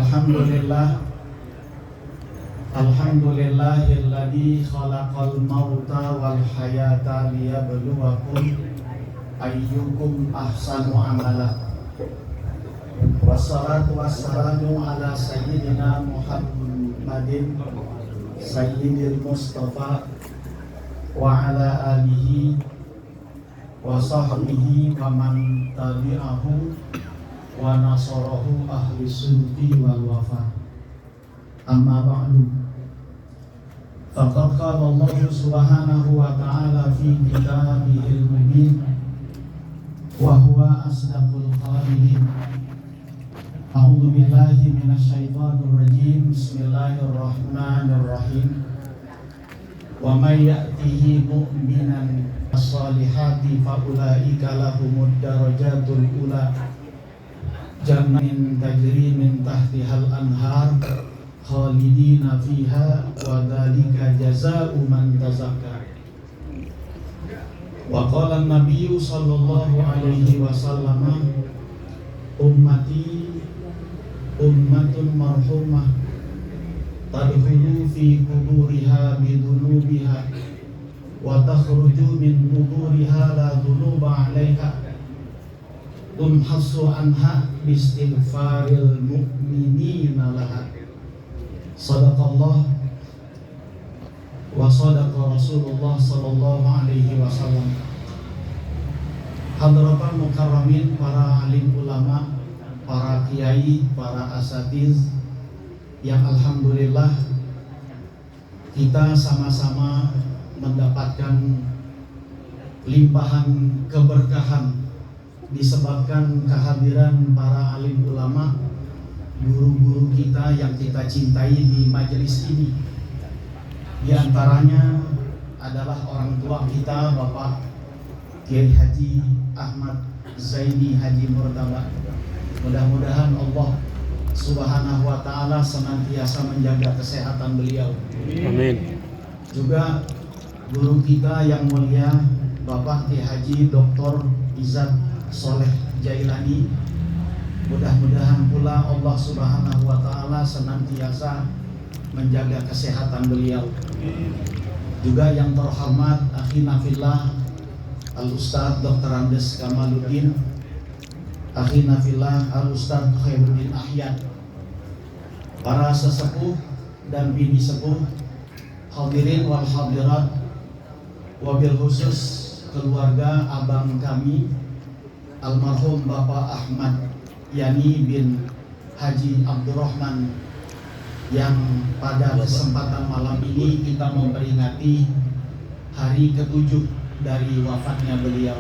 Alhamdulillah, Alhamdulillahilladzi khalaqal mauta wal hayata liyabluwakum ayyukum ahsanu amala. Wassalatu wassalamu ala sayyidina Muhammadin sayyidil Mustafa wa ala alihi wa sahbihi wa man tabi'ahu wa nasarahu ahli sunti wal wafa. Amma ba'du, faqad qala Allah subhanahu wa ta'ala fi kitabihil mubin wa huwa asdaqul qailin. A'udzu billahi minasy syaithanir rajim. Bismillahirrahmanirrahim. Wa may ya'tihi mu'minan as-solihati fa ulaika lahumud darajatul ula jannatin tajri min tahtihal anhar khalidina fiha wa dzalika jazaa'u man tazakka. Wa qala an-nabiyyu sallallahu alaihi wasallam, ummati ummatun marhumah tadkhulu fi quburiha bidunubiha wa takhruju min quburiha la dunuba 'alaiha tunhasu anha bistighfaril mu'minina laha. Sadaqallah wa sadaqa Rasulullah sallallahu alaihi wasallam. Hadratan mukarramin, para alim ulama, para kiai, para asatiz yang alhamdulillah kita sama-sama mendapatkan limpahan keberkahan disebabkan kehadiran para alim ulama, guru-guru kita yang kita cintai di majelis ini. Di antaranya adalah orang tua kita, Bapak Kiai Haji Ahmad Zaini Haji Murtala. Mudah-mudahan Allah Subhanahu wa ta'ala senantiasa menjaga kesehatan beliau. Amin. Juga guru kita yang mulia Bapak Kiai Haji Dr. Izzat Soleh Jailani, mudah-mudahan pula Allah Subhanahu wa ta'ala senantiasa menjaga kesehatan beliau. Juga yang terhormat akhina fillah Al-Ustaz Dr. Andes Kamaluddin, akhina fillah Al-Ustaz Khairuddin Ahyad, para sesepuh dan bini sepuh, hadirin wal hadirat, wabil khusus keluarga abang kami almarhum Bapak Ahmad Yani bin Haji Abdurrahman, yang pada kesempatan malam ini kita memperingati hari ke-7 dari wafatnya beliau.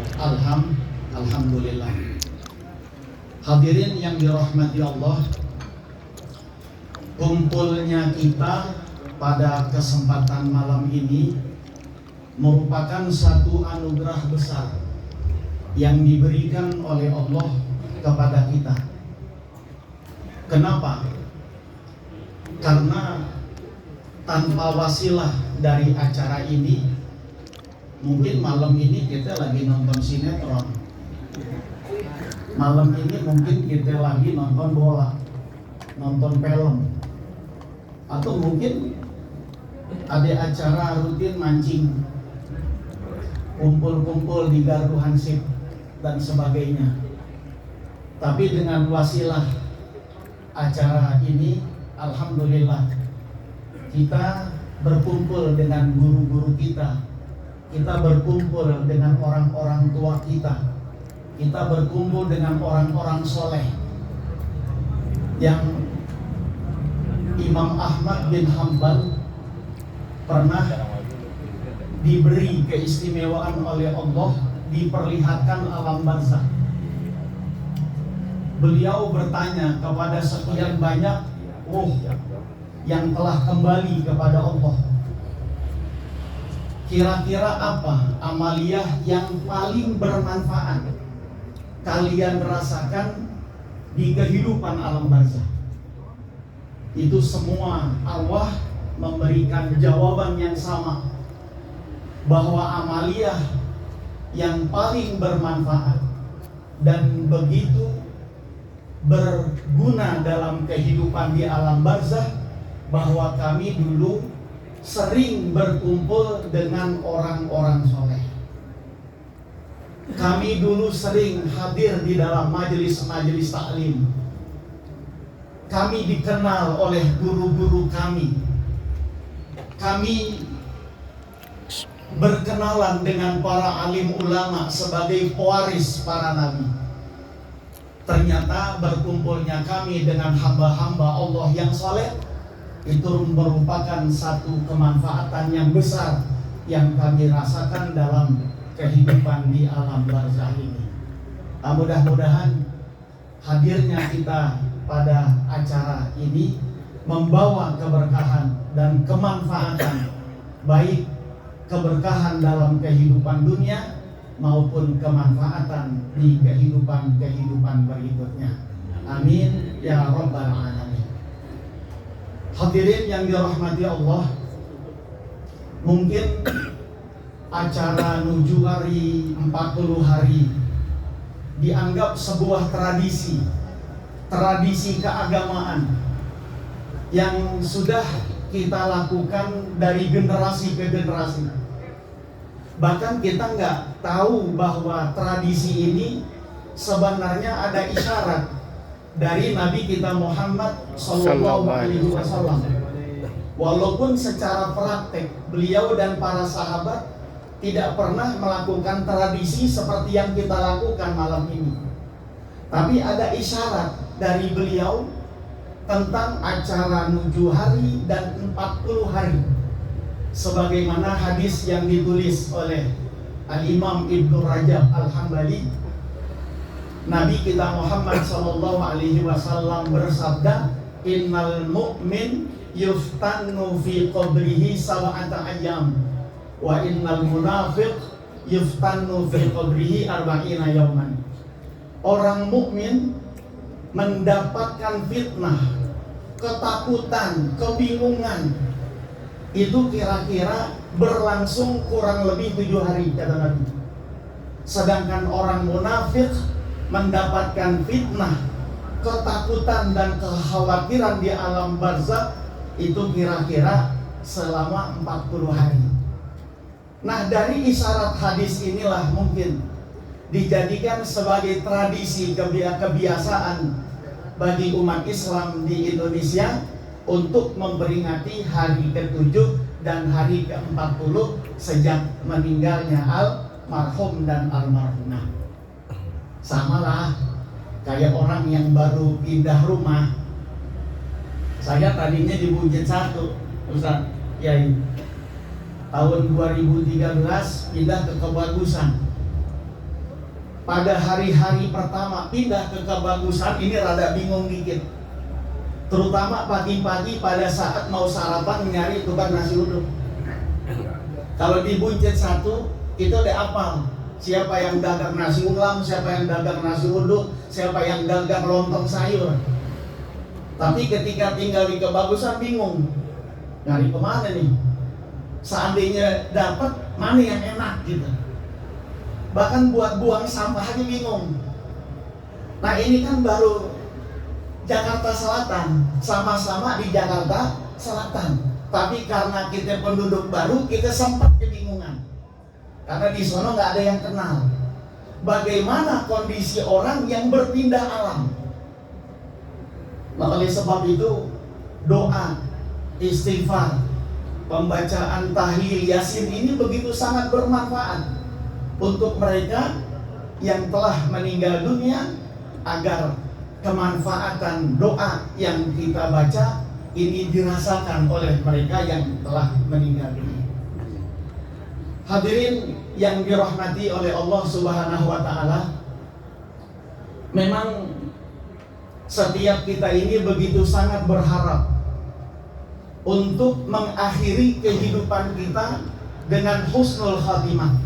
Alhamdulillah. Hadirin yang dirahmati Allah, kumpulnya kita pada kesempatan malam ini merupakan satu anugerah besar yang diberikan oleh Allah kepada kita. Kenapa? Karena tanpa wasilah dari acara ini, mungkin malam ini kita lagi nonton sinetron, malam ini mungkin kita lagi nonton bola, nonton film, atau mungkin ada acara rutin mancing, kumpul-kumpul di gardu hansip dan sebagainya. Tapi dengan wasilah acara ini, alhamdulillah kita berkumpul dengan guru-guru kita berkumpul dengan orang-orang tua kita berkumpul dengan orang-orang soleh yang Imam Ahmad bin Hanbal pernah diberi keistimewaan oleh Allah, diperlihatkan alam barzakh. Beliau bertanya kepada sekian banyak ruh yang telah kembali kepada Allah, kira-kira apa amaliyah yang paling bermanfaat kalian rasakan di kehidupan alam barzakh? Itu semua arwah memberikan jawaban yang sama, bahwa amaliyah yang paling bermanfaat dan begitu berguna dalam kehidupan di alam barzakh, bahwa kami dulu sering berkumpul dengan orang-orang soleh. Kami dulu sering hadir di dalam majelis-majelis taklim. Kami dikenal oleh guru-guru kami. Kami berkenalan dengan para alim ulama sebagai pewaris para nabi. Ternyata berkumpulnya kami dengan hamba-hamba Allah yang saleh itu merupakan satu kemanfaatan yang besar yang kami rasakan dalam kehidupan di alam barzakh ini. Mudah-mudahan hadirnya kita pada acara ini membawa keberkahan dan kemanfaatan, baik keberkahan dalam kehidupan dunia maupun kemanfaatan di kehidupan berikutnya. Amin ya rabbal alamin. Hadirin yang dirahmati Allah, mungkin acara Nuju Hari 40 hari dianggap sebuah tradisi keagamaan yang sudah kita lakukan dari generasi ke generasi. Bahkan kita nggak tahu bahwa tradisi ini sebenarnya ada isyarat dari Nabi kita Muhammad SAW. Walaupun secara praktek beliau dan para sahabat tidak pernah melakukan tradisi seperti yang kita lakukan malam ini, tapi ada isyarat dari beliau tentang acara Nuju Hari dan 40 hari, sebagaimana hadis yang ditulis oleh Al-Imam Ibnu Rajab Al-Hambali. Nabi kita Muhammad SAW bersabda, innal mu'min yuftanu fi qabrihi sab'ata ayyam wa innal munafiq yuftanu fi qabrihi arba'ina yawman. Orang mukmin mendapatkan fitnah, ketakutan, kebingungan itu kira-kira berlangsung kurang lebih 7 hari, kata Nabi. Sedangkan orang munafik mendapatkan fitnah, ketakutan dan kekhawatiran di alam barzakh itu kira-kira selama 40 hari. Nah, dari isyarat hadis inilah mungkin dijadikan sebagai tradisi kebiasaan bagi umat Islam di Indonesia untuk memperingati hari ke-7 dan hari ke-40 sejak meninggalnya almarhum dan almarhumah. Samalah kayak orang yang baru pindah rumah. Saya tadinya di Bunjit 1, Ustaz Yai. Tahun 2013 pindah ke Kebagusan. Pada hari-hari pertama pindah ke Kebagusan ini rada bingung dikit. Terutama pagi-pagi pada saat mau sarapan nyari tukang nasi uduk. Kalau di Bunjit 1 itu ada apal. Siapa yang dagang nasi ulam, siapa yang dagang nasi uduk, siapa yang dagang lontong sayur. Tapi ketika tinggal di Kebagusan bingung, nyari kemana nih? Seandainya dapat, mana yang enak gitu. Bahkan buat buang sampah aja bingung. Nah, ini kan baru Jakarta Selatan, sama-sama di Jakarta Selatan. Tapi karena kita penduduk baru, kita sempat kebingungan. Karena di sono nggak ada yang kenal. Bagaimana kondisi orang yang berpindah alam? Nah, oleh sebab itu doa, istighfar, pembacaan tahlil yasin ini begitu sangat bermanfaat untuk mereka yang telah meninggal dunia, agar kemanfaatan doa yang kita baca ini dirasakan oleh mereka yang telah meninggal dunia. Hadirin yang dirahmati oleh Allah Subhanahu wa taala, memang setiap kita ini begitu sangat berharap untuk mengakhiri kehidupan kita dengan husnul khatimah,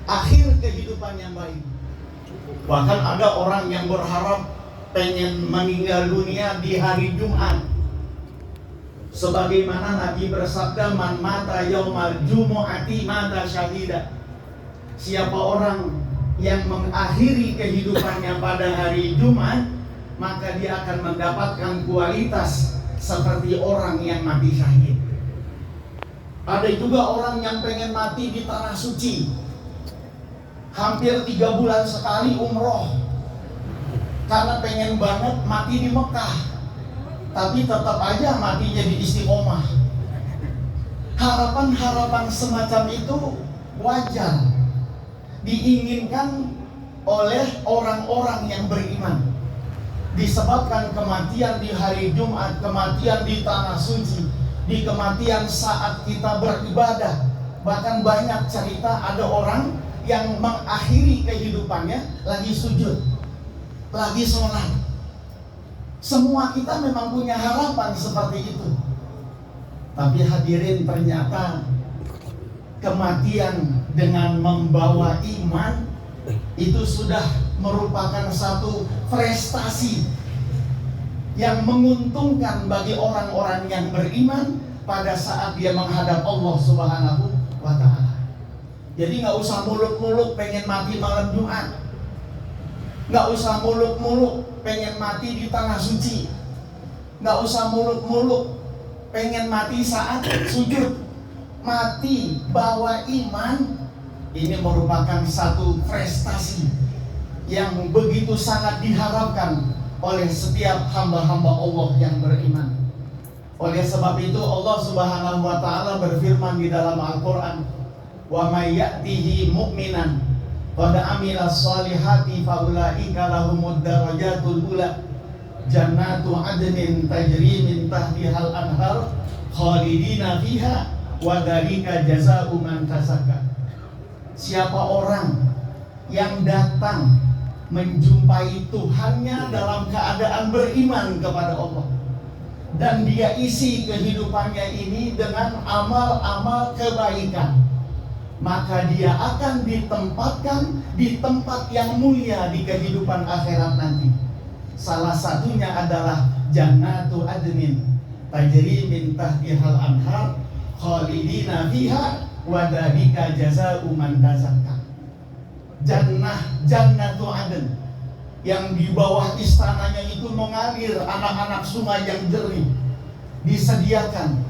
akhir kehidupan yang baik. Bahkan ada orang yang berharap pengen meninggal dunia di hari Jumat, sebagaimana Nabi bersabda, man mata yaumal jumu'ati mata syahida. Siapa orang yang mengakhiri kehidupannya pada hari Jumat, maka dia akan mendapatkan kualitas seperti orang yang mati syahid. Ada juga orang yang pengen mati di tanah suci, hampir 3 bulan sekali umroh, karena pengen banget mati di Mekah, tapi tetap aja matinya di Istiqomah. Harapan-harapan semacam itu wajar diinginkan oleh orang-orang yang beriman. Disebabkan kematian di hari Jumat, kematian di tanah suci, di kematian saat kita beribadah. Bahkan banyak cerita ada orang yang mengakhiri kehidupannya lagi sujud, lagi sholat. Semua kita memang punya harapan seperti itu. Tapi hadirin, ternyata kematian dengan membawa iman itu sudah merupakan satu prestasi yang menguntungkan bagi orang-orang yang beriman pada saat dia menghadap Allah Subhanahu wa ta'ala. Jadi nggak usah muluk-muluk pengen mati malam Jumat, nggak usah muluk-muluk pengen mati di tanah suci, nggak usah muluk-muluk pengen mati saat sujud. Mati bawa iman ini merupakan satu prestasi yang begitu sangat diharapkan oleh setiap hamba-hamba Allah yang beriman. Oleh sebab itu Allah Subhanahu wa ta'ala berfirman di dalam Al-Quran, wa may ya'tihi mu'minan qad amila sholihati fa ulaika lahumud darajatul ula jannatu adnin tajri min tahtihal anhar khalidina fiha wa dzalika jazaa'u man tasakka. Siapa orang yang datang menjumpai Tuhannya dalam keadaan beriman kepada Allah, dan dia isi kehidupannya ini dengan amal-amal kebaikan, maka dia akan ditempatkan di tempat yang mulia di kehidupan akhirat nanti. Salah satunya adalah jannatu adnin tajri min tahtihal anhar khalidina fiha wa dzalika jazaa'u man tazakka. Jannatu adn, yang di bawah istananya itu mengalir anak-anak sungai yang jernih, disediakan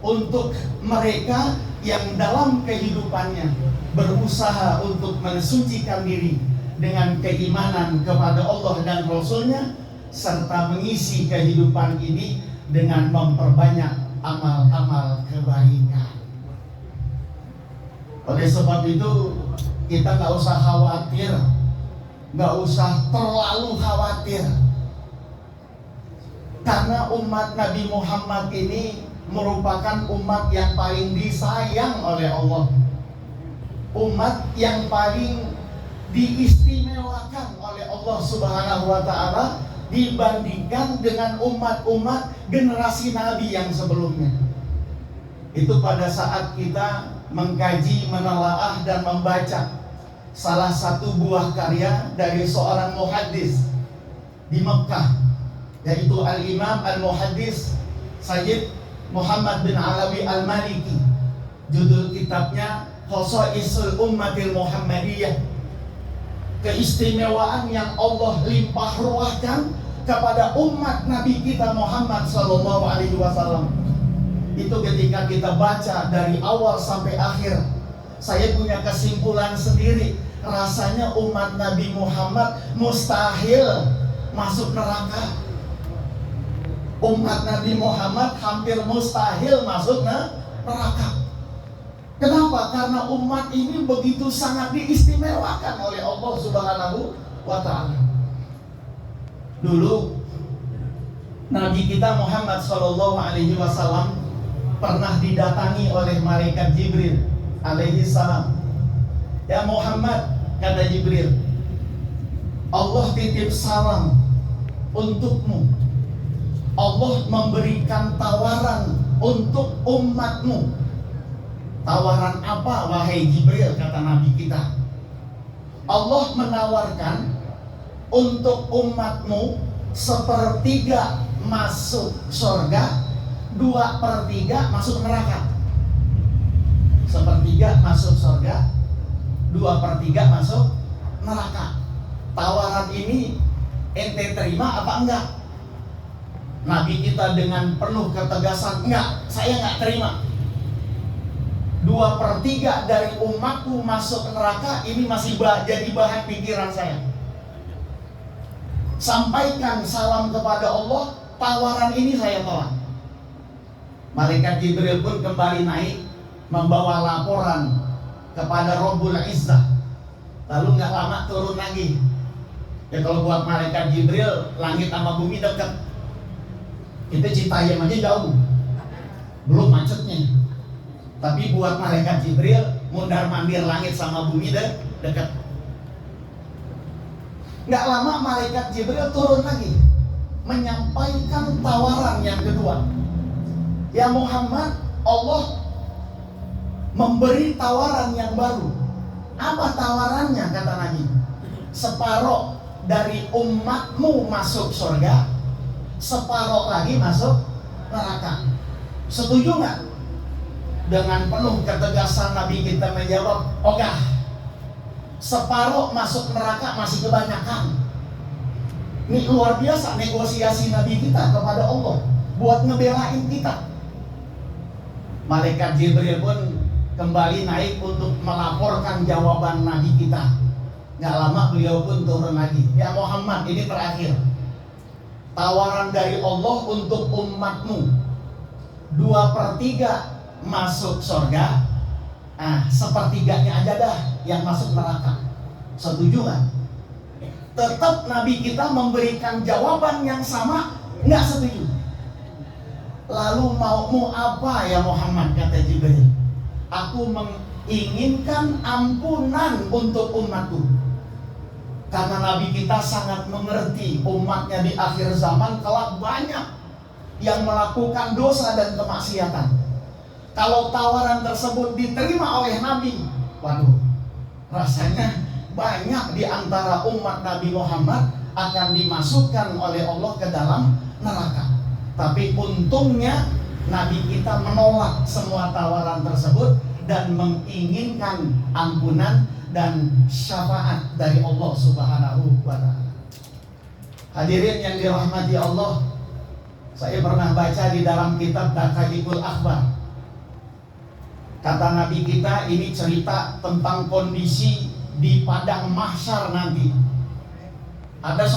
untuk mereka yang dalam kehidupannya berusaha untuk mensucikan diri dengan keimanan kepada Allah dan Rasulnya, serta mengisi kehidupan ini dengan memperbanyak amal-amal kebaikan. Oleh sebab itu kita nggak usah khawatir, nggak usah terlalu khawatir, karena umat Nabi Muhammad ini merupakan umat yang paling disayang oleh Allah, umat yang paling diistimewakan oleh Allah Subhanahu wa ta'ala dibandingkan dengan umat-umat generasi Nabi yang sebelumnya. Itu pada saat kita mengkaji, menelaah dan membaca salah satu buah karya dari seorang muhaddis di Mekah, yaitu Al-Imam Al-Muhaddis Sayyid Muhammad bin Alawi Al-Maliki. Judul kitabnya Khosaisul Ummatil Muhammadiyah, keistimewaan yang Allah limpah ruahkan kepada umat Nabi kita Muhammad sallallahu alaihi wasallam. Itu ketika kita baca dari awal sampai akhir, saya punya kesimpulan sendiri. Rasanya umat Nabi Muhammad mustahil masuk neraka. Umat Nabi Muhammad hampir mustahil masuk neraka. Kenapa? Karena umat ini begitu sangat diistimewakan oleh Allah Subhanahu wa ta'ala. Dulu Nabi kita Muhammad sallallahu alaihi wasallam pernah didatangi oleh malaikat Jibril alaihi salam. Ya Muhammad, kata Jibril, Allah titip salam untukmu. Allah memberikan tawaran untuk umatmu. Tawaran apa wahai Jibril, kata Nabi kita? Allah menawarkan untuk umatmu 1/3 masuk surga, 2/3 masuk neraka. 1/3 masuk surga, 2/3 masuk neraka. Tawaran ini Ente terima apa enggak? Nabi kita dengan penuh ketegasan, enggak, saya enggak terima. 2/3 dari umatku masuk neraka, ini masih jadi bahan pikiran saya. Sampaikan salam kepada Allah, tawaran ini saya tolak. Malaikat Jibril pun kembali naik membawa laporan kepada Rabbul Izzah. Lalu nggak lama turun lagi. Ya kalau buat malaikat Jibril, langit sama bumi dekat. Kita Citayam aja jauh, belum macetnya. Tapi buat malaikat Jibril, mundar mandir langit sama bumi dekat. Nggak lama malaikat Jibril turun lagi, menyampaikan tawaran yang kedua. Ya Muhammad, Allah memberi tawaran yang baru. Apa tawarannya, kata Nabi? Separuh dari umatmu masuk surga, separuh lagi masuk neraka. Setuju nggak? Dengan penuh ketegasan Nabi kita menjawab, ogah. Separuh masuk neraka masih kebanyakan. Ini luar biasa negosiasi Nabi kita kepada Allah buat ngebelain kita. Malaikat Jibril pun kembali naik untuk melaporkan jawaban Nabi kita. Gak lama beliau pun turun lagi. Ya Muhammad, ini terakhir. Tawaran dari Allah untuk umatmu, 2/3 masuk surga, sepertiganya aja dah yang masuk neraka. Setuju gak? Tetap Nabi kita memberikan jawaban yang sama, nggak setuju. Lalu maumu apa ya Muhammad, kata Jibril? Aku menginginkan ampunan untuk umatku. Karena Nabi kita sangat mengerti umatnya di akhir zaman kelak banyak yang melakukan dosa dan kemaksiatan. Kalau tawaran tersebut diterima oleh Nabi, waduh, rasanya banyak di antara umat Nabi Muhammad akan dimasukkan oleh Allah ke dalam neraka. Tapi untungnya Nabi kita menolak semua tawaran tersebut dan menginginkan ampunan dan syafaat dari Allah Subhanahu wa ta'ala. Hadirin yang dirahmati Allah, saya pernah baca di dalam kitab Daqaiqul Akhbar. Kata Nabi kita, ini cerita tentang kondisi di padang mahsyar nanti. Ada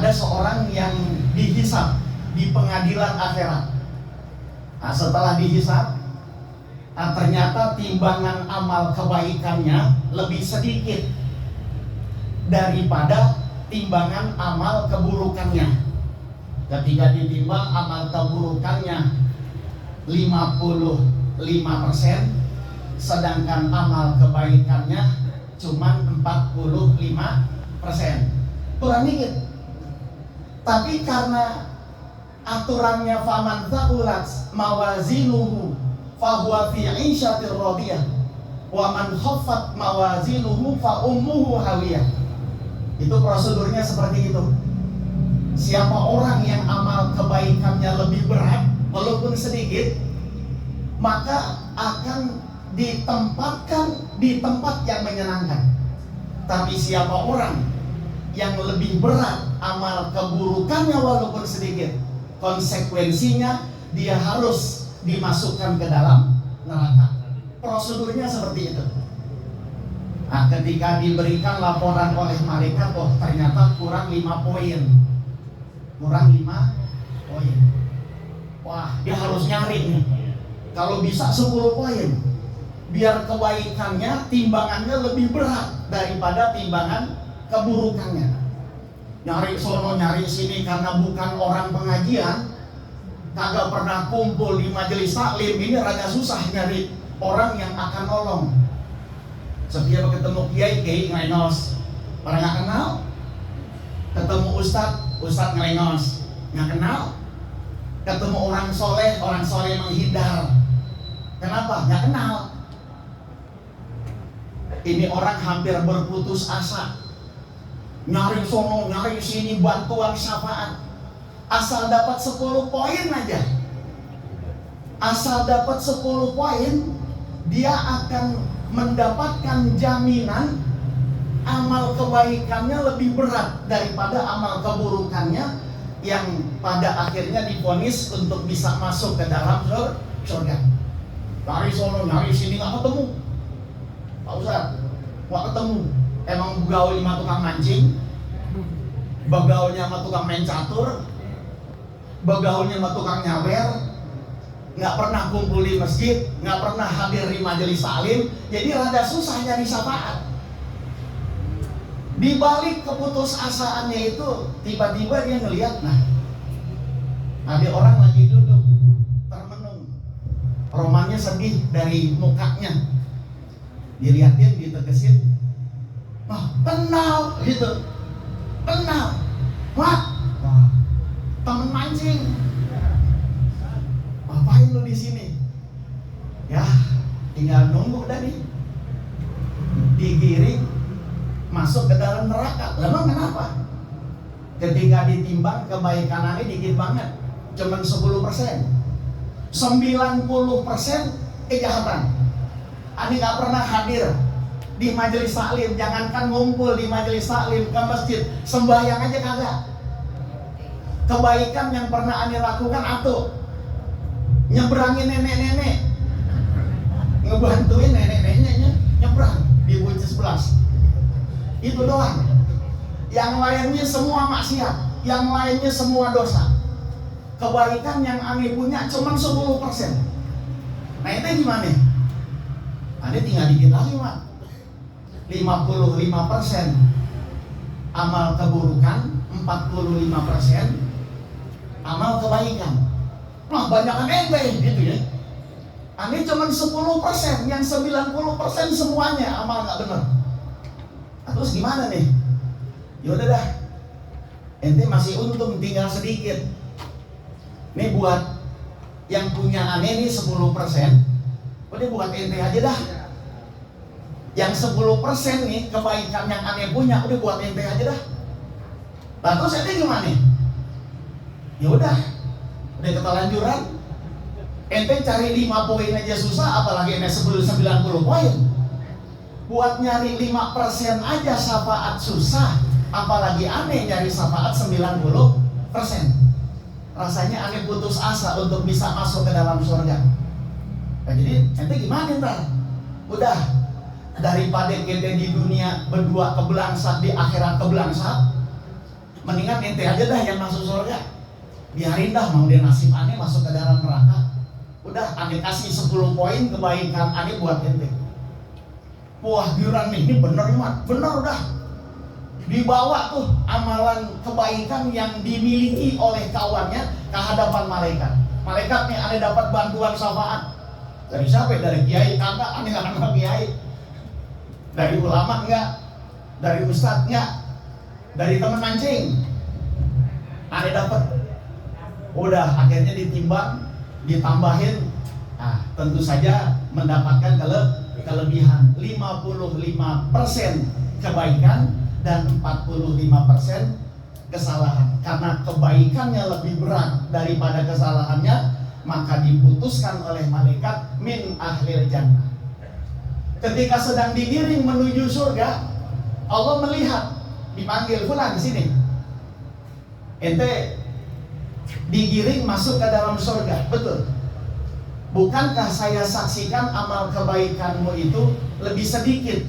seorang yang dihisab di pengadilan akhirat. Nah, setelah dihisab, ternyata timbangan amal kebaikannya lebih sedikit daripada timbangan amal keburukannya. Ketika ditimbang amal keburukannya 55%, sedangkan amal kebaikannya cuma 45%. Kurang dikit. Tapi karena aturannya faman thaqulat mawazinuhu fahuwa fi 'ishatir radiyah wa man khaffat mawazinuhu fa ummuhu hawiyah. Itu prosedurnya seperti itu. Siapa orang yang amal kebaikannya lebih berat walaupun sedikit, maka akan ditempatkan di tempat yang menyenangkan. Tapi siapa orang yang lebih berat amal keburukannya walaupun sedikit, konsekuensinya dia harus dimasukkan ke dalam neraka. Prosedurnya seperti itu. Nah, ketika diberikan laporan oleh malaikat, oh ternyata kurang 5 poin. Kurang 5 poin. Wah, dia harus nyari nih. Kalau bisa 10 poin, biar kebaikannya, timbangannya lebih berat daripada timbangan keburukannya. Nyari sono nyari sini karena bukan orang pengajian, kagak pernah kumpul di majelis taklim, ini rada susah nyari orang yang akan nolong. Setiap ketemu kiai ngelengos, orang nggak kenal. Ketemu ustadz ngelengos, nggak kenal. Ketemu orang soleh menghindar. Kenapa? Nggak kenal. Ini orang hampir berputus asa, nyari sono, nyari sini, bantuan syafaat. Asal dapat 10 poin aja. Asal dapat 10 poin, dia akan mendapatkan jaminan amal kebaikannya lebih berat daripada amal keburukannya, yang pada akhirnya divonis untuk bisa masuk ke dalam surga. Dari sono nyari sini nggak ketemu, Pak Ustaz, nggak ketemu. Emang begaul sama tukang mancing, begaulnya sama tukang main catur, begaulnya sama tukang nyawer, nggak pernah kumpul di masjid, nggak pernah hadir di majelis taklim, jadi rada susah nyari syafaat. Di balik keputusasaannya itu, tiba-tiba dia ngelihat, nah, ada orang lagi duduk termenung, romannya sedih dari mukanya, dilihatin, ditegesin, wah, kenal gitu, kenal, wah, temen mancing, ngapain lu di sini? Ya, tinggal nunggu tadi, digiring masuk ke dalam neraka. Memang kenapa? Ketika ditimbang kebaikannya dikit banget, cuman 10%, 90% kejahatan. Ani gak pernah hadir di majelis taklim, jangankan ngumpul di majelis taklim, ke masjid, sembahyang aja kagak. Kebaikan yang pernah Ani lakukan atuh nyebrangin nenek-nenek, ngebantuin nenek-neneknya nyebrang di Buncis 11. Itu doang. Yang lainnya semua maksiat, yang lainnya semua dosa. Kebaikan yang Ani punya cuma 10%. Nah itu gimana? Ani tinggal dikit lagi, Pak. 55% amal keburukan, 45% amal kebaikan. Wah, banyakan ente gitu ya. Ani cuma 10%, yang 90% semuanya amal nggak benar. Terus gimana nih? Yaudah dah, ente masih untung tinggal sedikit. Nih buat yang punya Ane nih 10%, udah buat ente aja dah. Yang 10% nih kebaikan yang Ane punya, udah buat ente aja dah. Lalu terus ente gimana? Yaudah, udah ketelanjuran. Ente cari 5 poin aja susah, apalagi ente 90 poin. Buat nyari 5% aja syafaat susah, apalagi Ane nyari syafaat 90%. Rasanya Ane putus asa untuk bisa masuk ke dalam surga. Nah, jadi ente gimana ntar? Udah, daripada kita di dunia berdua kebelangsat, di akhirat kebelangsat, mendingan ente aja dah yang masuk surga. Biarin dah, mau dia nasib Ane masuk ke dalam neraka. Udah, Ane kasih 10 poin kebaikan Ane buat ente. Wah, giran nih, ini bener nih, bener dah. Dibawa tuh amalan kebaikan yang dimiliki oleh kawannya ke hadapan malaikat. Malaikat nih, Ane dapat bantuan syafaat. Dari siapa? Dari kiai? Kagak, Ane gak kenal kiai. Dari ulama enggak? Dari ustadz enggak? Dari teman mancing Ane dapat. Udah, akhirnya ditimbang, ditambahin. Nah, tentu saja mendapatkan kelebihan 55% kebaikan dan 45% kesalahan. Karena kebaikannya lebih berat daripada kesalahannya, maka diputuskan oleh malaikat min ahlil jannah. Ketika sedang digiring menuju surga, Allah melihat, dipanggil fulan sini. Ente digiring masuk ke dalam surga, betul. Bukankah saya saksikan amal kebaikanmu itu lebih sedikit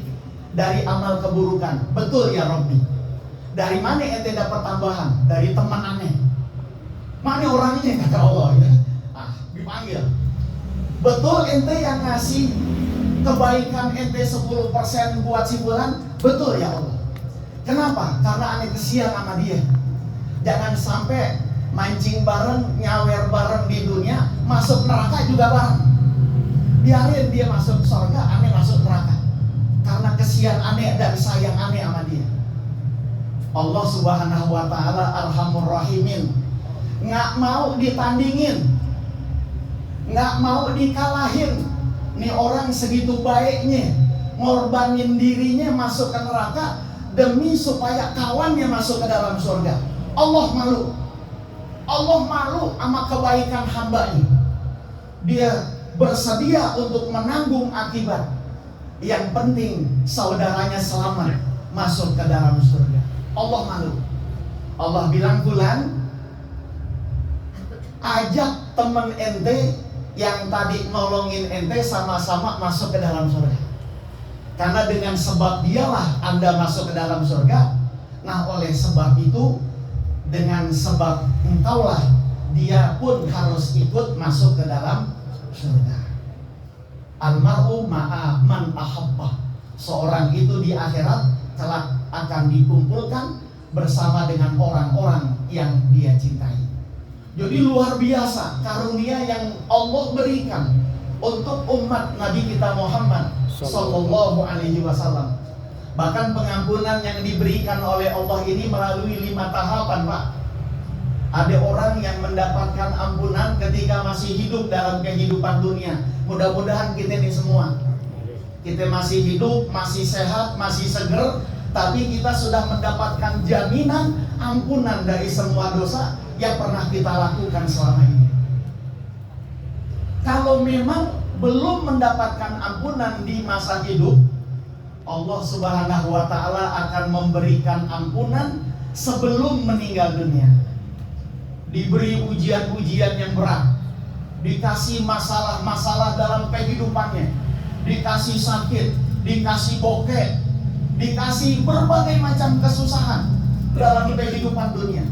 dari amal keburukan? Betul ya Robbi. Dari mana ente dapat tambahan? Dari teman aneh. Mana orangnya kata Allah ya? Dipanggil. Betul ente yang ngasih kebaikan ente 10% buat si fulan? Betul ya Allah. Kenapa? Karena ane kesian sama dia. Jangan sampai mancing bareng, nyawer bareng di dunia, masuk neraka juga bareng. Biarin dia masuk surga, Ane masuk neraka. Karena kesian Ane dan sayang Ane sama dia. Allah Subhanahu wa ta'ala Arhamur Rahimin. Nggak mau ditandingin, nggak mau dikalahin. Nih orang segitu baiknya, ngorbanin dirinya masuk ke neraka demi supaya kawannya masuk ke dalam surga. Allah malu. Allah malu sama kebaikan hambanya. Dia bersedia untuk menanggung akibat. Yang penting saudaranya selamat. masuk ke dalam surga. Allah malu. Allah bilang, "Fulan, ajak temen ente yang tadi nolongin ente sama-sama masuk ke dalam surga. Karena dengan sebab dialah Anda masuk ke dalam surga. Nah, oleh sebab itu, dengan sebab engkaulah dia pun harus ikut masuk ke dalam surga." Almar'u ma'a man ahabba. Seorang itu di akhirat kelak akan dikumpulkan bersama dengan orang-orang yang dia cintai. Jadi luar biasa karunia yang Allah berikan untuk umat Nabi kita Muhammad Sallallahu Alaihi Wasallam. Bahkan pengampunan yang diberikan oleh Allah ini melalui 5 tahapan, Pak. Ada orang yang mendapatkan ampunan ketika masih hidup dalam kehidupan dunia. Mudah-mudahan kita ini semua, kita masih hidup, masih sehat, masih seger, tapi kita sudah mendapatkan jaminan ampunan dari semua dosa yang pernah kita lakukan selama ini. Kalau memang belum mendapatkan ampunan di masa hidup, Allah Subhanahu wa Ta'ala akan memberikan ampunan sebelum meninggal dunia. Diberi ujian-ujian yang berat, dikasih masalah-masalah dalam kehidupannya, dikasih sakit, dikasih bokeh, dikasih berbagai macam kesusahan dalam kehidupan dunia.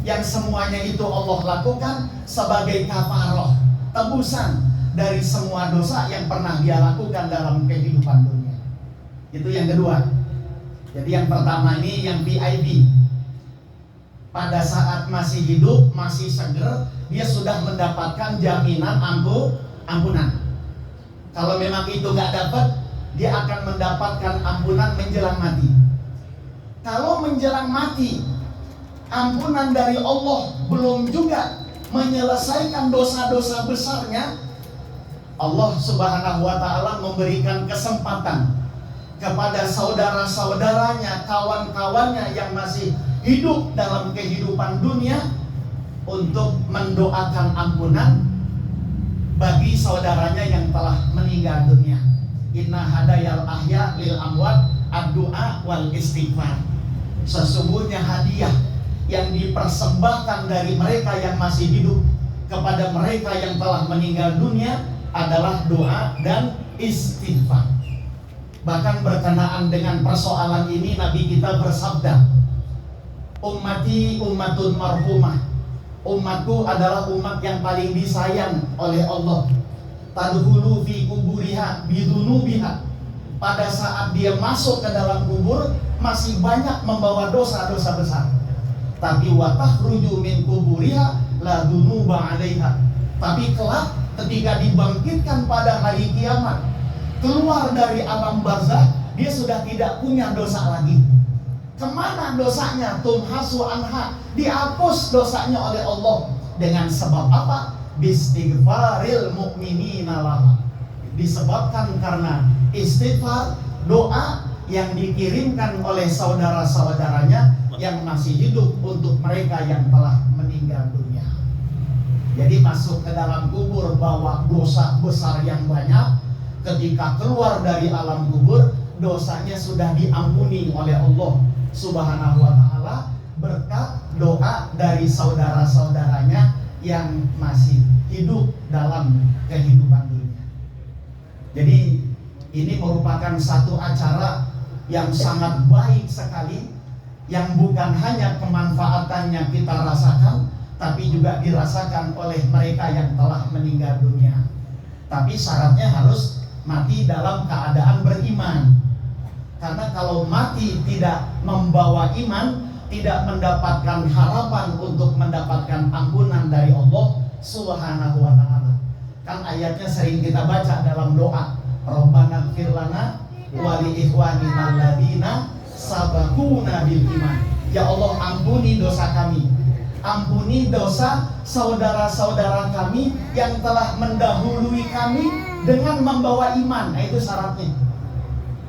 Yang semuanya itu Allah lakukan sebagai kafaroh, tebusan dari semua dosa yang pernah dia lakukan dalam kehidupan dunia. Itu yang kedua. Jadi yang pertama ini yang VIP. Pada saat masih hidup, masih seger, dia sudah mendapatkan jaminan ampunan. Kalau memang itu nggak dapat, dia akan mendapatkan ampunan menjelang mati. Kalau menjelang mati, ampunan dari Allah belum juga menyelesaikan dosa-dosa besarnya, Allah Subhanahu wa Ta'ala memberikan kesempatan kepada saudara-saudaranya, kawan-kawannya yang masih hidup dalam kehidupan dunia untuk mendoakan ampunan bagi saudaranya yang telah meninggal dunia. Inna hadayal ahya lil amwat ad-du'a wal istighfar. Sesungguhnya hadiah yang dipersembahkan dari mereka yang masih hidup kepada mereka yang telah meninggal dunia adalah doa dan istighfar. Bahkan berkenaan dengan persoalan ini Nabi kita bersabda, "Ummati ummatun marhumah." Umatku adalah umat yang paling disayang oleh Allah. Tadkhulu fi kuburiha bidunubiha. Pada saat dia masuk ke dalam kubur masih banyak membawa dosa-dosa besar. Tapi wa takhruju min kuburiha la dunuba 'alaiha. Tapi kelak ketika dibangkitkan pada hari kiamat, keluar dari alam barzakh, dia sudah tidak punya dosa lagi. Kemana dosanya? Tumhasu anha, dihapus dosanya oleh Allah. Dengan sebab apa? Bistighfaril mu'minina laha. Disebabkan karena istighfar, doa yang dikirimkan oleh saudara-saudaranya yang masih hidup untuk mereka yang telah meninggal dunia. Jadi masuk ke dalam kubur bawa dosa besar yang banyak. Ketika keluar dari alam kubur, dosanya sudah diampuni oleh Allah Subhanahu wa Ta'ala berkat doa dari saudara-saudaranya yang masih hidup dalam kehidupan dunia. Jadi ini merupakan satu acara yang sangat baik sekali, yang bukan hanya kemanfaatannya kita rasakan, tapi juga dirasakan oleh mereka yang telah meninggal dunia. Tapi syaratnya harus mati dalam keadaan beriman. Karena kalau mati tidak membawa iman, tidak mendapatkan harapan untuk mendapatkan ampunan dari Allah Subhanahu wa Ta'ala. Kan ayatnya sering kita baca dalam doa, Rabbana ighfir lana wa li ikhwanina alladziina sabaquna bil iman. Ya Allah, ampuni dosa kami, ampuni dosa saudara-saudara kami yang telah mendahului kami dengan membawa iman. Nah, itu syaratnya.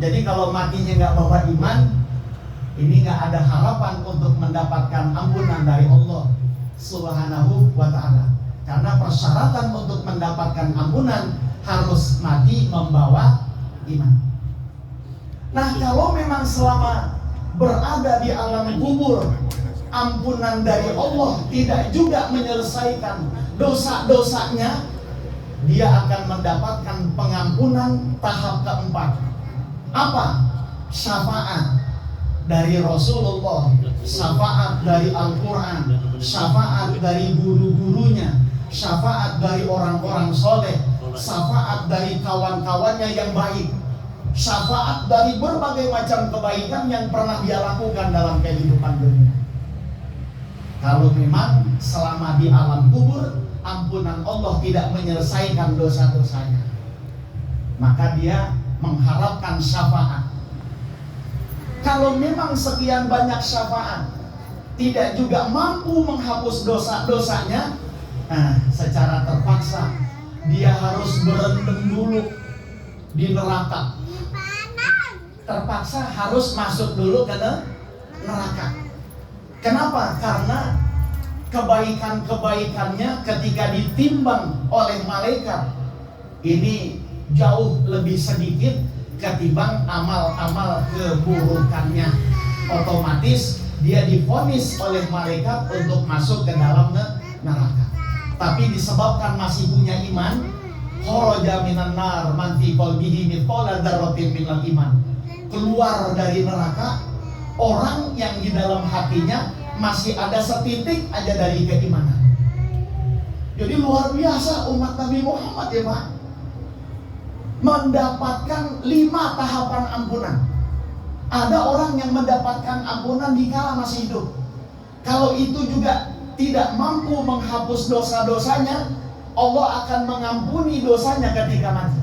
Jadi kalau matinya nggak bawa iman, ini nggak ada harapan untuk mendapatkan ampunan dari Allah Subhanahu wa Ta'ala. Karena persyaratan untuk mendapatkan ampunan harus mati membawa iman. Nah, kalau memang selama berada di alam kubur, ampunan dari Allah tidak juga menyelesaikan dosa-dosanya, dia akan mendapatkan pengampunan tahap keempat. Apa? Syafaat dari Rasulullah, syafaat dari Al-Quran, syafaat dari guru-gurunya, syafaat dari orang-orang soleh, syafaat dari kawan-kawannya yang baik, syafaat dari berbagai macam kebaikan yang pernah dia lakukan dalam kehidupan dunia. Kalau memang selama di alam kubur ampunan Allah tidak menyelesaikan dosa-dosanya, maka dia mengharapkan syafaat. Kalau memang sekian banyak syafaat tidak juga mampu menghapus dosa-dosanya, secara terpaksa dia harus berendam dulu di neraka. Terpaksa harus masuk dulu ke neraka. Kenapa? Karena kebaikan-kebaikannya ketika ditimbang oleh malaikat ini jauh lebih sedikit ketimbang amal-amal keburukannya. Otomatis dia divonis oleh malaikat untuk masuk ke dalam neraka. Tapi disebabkan masih punya iman, kharaja minan nar man fi qalbihi mithqala dzarratin minal iman. Keluar dari neraka orang yang di dalam hatinya masih ada setitik aja dari keimanan. Jadi luar biasa umat Nabi Muhammad ya Pak, mendapatkan 5 tahapan ampunan. Ada orang yang mendapatkan ampunan dikala masih hidup. Kalau itu juga tidak mampu menghapus dosa-dosanya, Allah akan mengampuni dosanya ketika mati.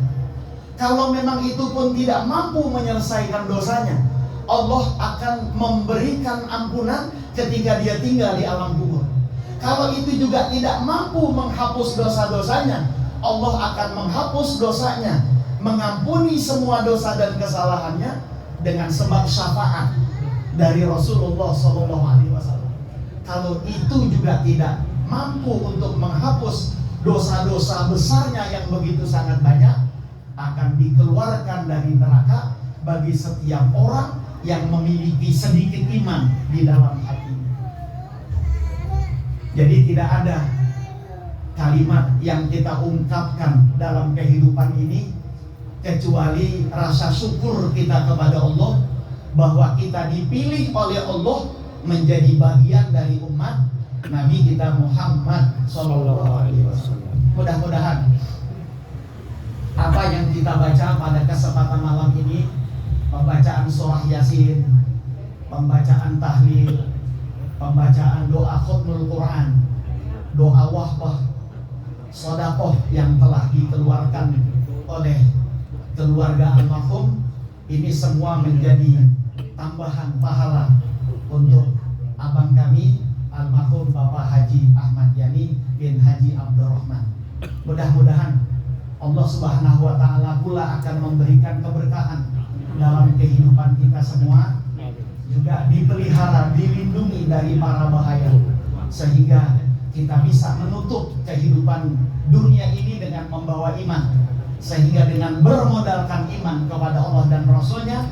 Kalau memang itu pun tidak mampu menyelesaikan dosanya, Allah akan memberikan ampunan ketika dia tinggal di alam kubur. Kalau itu juga tidak mampu menghapus dosa-dosanya, Allah akan menghapus dosanya, mengampuni semua dosa dan kesalahannya dengan sebab syafaat dari Rasulullah SAW. Kalau itu juga tidak mampu untuk menghapus dosa-dosa besarnya yang begitu sangat banyak, akan dikeluarkan dari neraka bagi setiap orang yang memiliki sedikit iman di dalam hatinya. Jadi tidak ada kalimat yang kita ungkapkan dalam kehidupan ini kecuali rasa syukur kita kepada Allah bahwa kita dipilih oleh Allah menjadi bagian dari umat Nabi kita Muhammad SAW. Mudah-mudahan apa yang kita baca pada kesempatan malam ini, pembacaan surah Yasin, pembacaan tahlil, pembacaan doa khutmul Quran, doa wahbah, sedekah yang telah dikeluarkan oleh keluarga almarhum, ini semua menjadi tambahan pahala untuk abang kami almarhum Bapak Haji Ahmad Yani bin Haji Abdurrahman. Mudah-mudahan Allah Subhanahu wa Ta'ala pula akan memberikan keberkahan dalam kehidupan kita semua, juga dipelihara, dilindungi dari para bahaya, sehingga kita bisa menutup kehidupan dunia ini dengan membawa iman, sehingga dengan bermodalkan iman kepada Allah dan Rasulnya,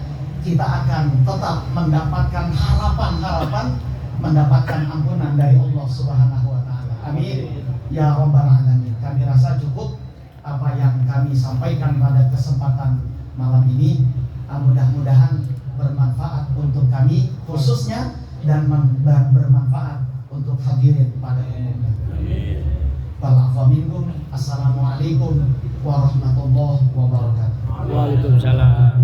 kita akan tetap mendapatkan harapan-harapan mendapatkan ampunan dari Allah Subhanahu wa Ta'ala. Amin ya rabbal alamin. Kami rasa cukup apa yang kami sampaikan pada kesempatan malam ini. Mudah-mudahan bermanfaat untuk kami khususnya dan bermanfaat untuk hadirin pada umumnya. Assalamualaikum warahmatullahi wabarakatuh. Waalaikumsalam.